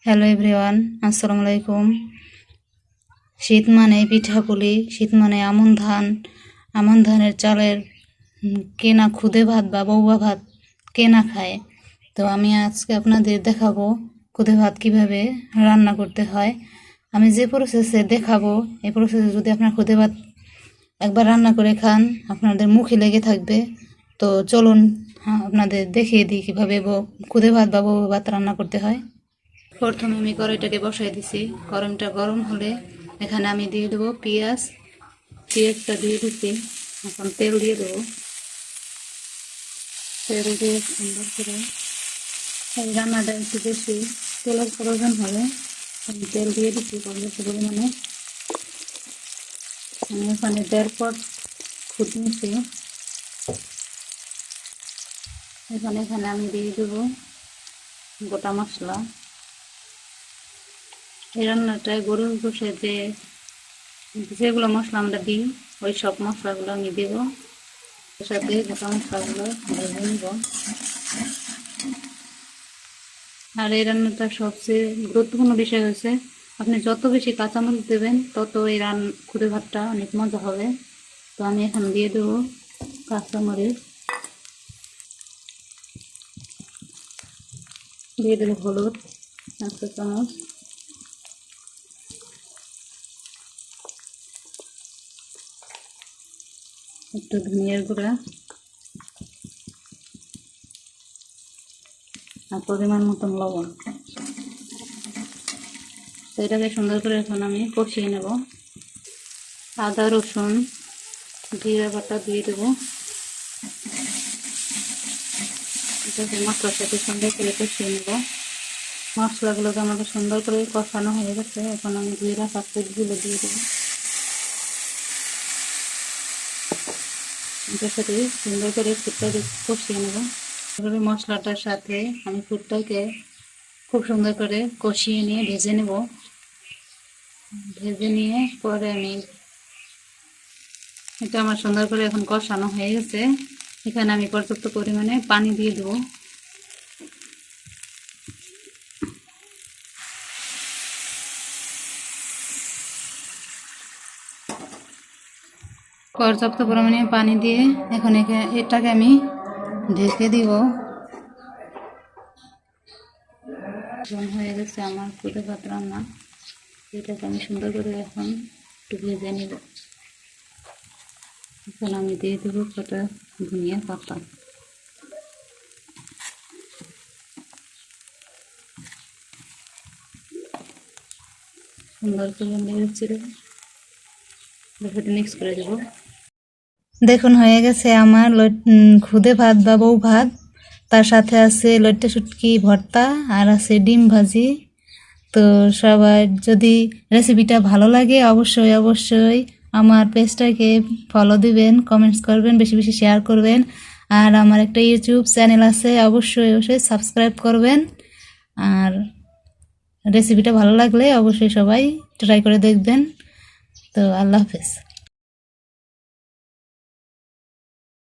Hello everyone, আসসালামু আলাইকুম। শীত মানে পিঠাপুলি, শীত মানে আমন ধানের চালের কেনা খুদে ভাত বা বউয়া ভাত কেনা খায়। তো আমি আজকে আপনাদের দেখাবো খুদে ভাত কিভাবে রান্না করতে হয়। আমি যে প্রসেসে দেখাবো এই প্রসেসে যদি আপনার খুদে ভাত একবার রান্না করে খান আপনাদের মুখে লেগে থাকবে। তো চলুন আপনাদের দেখিয়ে দিই কীভাবে খুদে ভাত বা বউয়া ভাত রান্না করতে হয়। প্রথমে আমি কড়াইটাকে বসাই দিছি। গরমটা গরম হলে এখানে আমি দিয়ে দেবো পেঁয়াজটা দিয়ে দিচ্ছি। এখন তেল দিয়ে দেবো। তেল দিয়ে সুন্দর করে এই রান্নাটা একটু বেশি তেলের প্রয়োজন হবে। আমি তেল দিয়ে দিচ্ছি পর্যাপ্ত পরিমাণে। আমি এখানে 1.5 পট ফুট নিচ্ছি। এখানে আমি দিয়ে দেবো গোটা মশলা। এই রান্নাটায় গরুর গোশে যেগুলো মশলা আমরা দিই ওই সব মশলাগুলো আমি দেব। এর সাথে গোটা মশলাগুলো ভেজে নিব। আর এই রান্নাটার সবচেয়ে গুরুত্বপূর্ণ বিষয় হচ্ছে আপনি যত বেশি কাঁচামরিচ দেবেন তত এই খুদে ভাতটা অনেক মজা হবে। তো আমি এখন দিয়ে দেবো কাঁচামরিচ, দিয়ে দেবো হলুদ 1 চামচ, একটু ধনিয়ার গুঁড়া আর পরিমাণ মতন লবণ। তো এটাকে সুন্দর করে এখন আমি কষিয়ে নেব। আদা রসুন জিরা বাটা দিয়ে দেবো। এটাকে মশলার সাথে সুন্দর করে কষিয়ে নেব। মশলাগুলোকে আমাদের সুন্দর করে কষানো হয়ে গেছে। এখন আমি ধুয়ে রাখা ফুটগুলো দিয়ে দেবো। এটার সাথে সুন্দর করে ফুটটাকে কষিয়ে নেব। এভাবে মশলাটার সাথে আমি ফুটটাকে খুব সুন্দর করে কষিয়ে নিয়ে ভেজে নেব। ভেজে নিয়ে পরে আমি এটা আমার সুন্দর করে এখন কষানো হয়ে গেছে। এখানে আমি পর্যাপ্ত পরিমাণে পানি দিয়ে দেবো। পর্যাপ্ত পরিমাণে পানি দিয়ে এখন এটাকে আমি ঢেকে দিব। হয়ে গেছে আমার খুদে ভাত রান্না। এটাকে আমি সুন্দর করে এখন একটু ভেজে নিব। এখন আমি দিয়ে দেবো কটা ধনিয়া পাতা। সুন্দর করে মিক্স করে দেবো। দেখুন হয়ে গেছে আমার খুদে ভাত বা বউ ভাত। তার সাথে আছে লইট্টা শুটকি ভর্তা আর আছে ডিম ভাজি। তো সবার যদি রেসিপিটা ভালো লাগে অবশ্যই আমার পেজটাকে ফলো দিবেন, কমেন্টস করবেন, বেশি বেশি শেয়ার করবেন। আর আমার একটা ইউটিউব চ্যানেল আছে, অবশ্যই সাবস্ক্রাইব করবেন। আর রেসিপিটা ভালো লাগলে অবশ্যই সবাই ট্রাই করে দেখবেন। তো আল্লাহ হাফেজ।